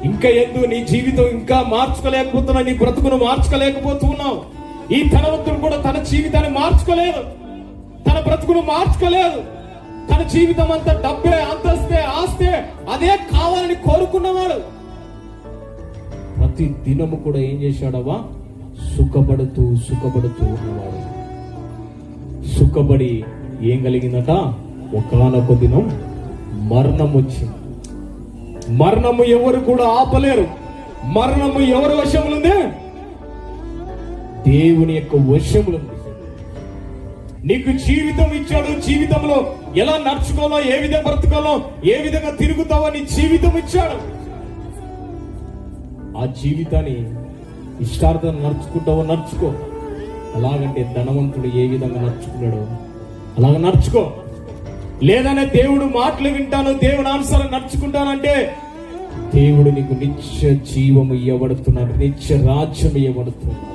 ఇంకా ఎందు నీ జీవితం ఇంకా మార్చుకోలేకపోతున్నావు, నీ బ్రతుకును మార్చుకోలేకపోతున్నావు. ఈ ధనవంతుడు కూడా తన జీవితాన్ని మార్చుకోలేదు, తన బ్రతుకును మార్చుకోలేదు. తన జీవితం అంతా డబ్బే, అంతస్తే, ఆస్తే అదే కావాలని కోరుకున్నవాడు ప్రతి దినము కూడా ఏం చేశాడవా? సుఖపడుతూ ఉన్నవాడు. సుఖపడి ఏం కలిగిందట? ఒకానొక దినం మరణం వచ్చింది. మరణము ఎవరు కూడా ఆపలేరు. మరణము ఎవరి వశములుంది? దేవుని యొక్క వశములుంది. నీకు జీవితం ఇచ్చాడు. జీవితంలో ఎలా నడుచుకోవాలో, ఏ విధంగా బ్రతకాలో, ఏ విధంగా తిరుగుతావో నీ జీవితం ఇచ్చాడు. ఆ జీవితాన్ని ఇష్టార్థం నడుచుకుంటావో నడుచుకో. అలాగంటే ధనవంతుడు ఏ విధంగా నడుచుకున్నాడో అలాగ నడుచుకో. లేదనే దేవుడు మాటలు వింటాను, దేవుడు అనుసారం నడుచుకుంటానంటే దేవుడు నీకు నిత్య జీవము ఇవ్వబడుతున్నాడు, నిత్య రాజ్యం ఇవ్వబడుతున్నాడు.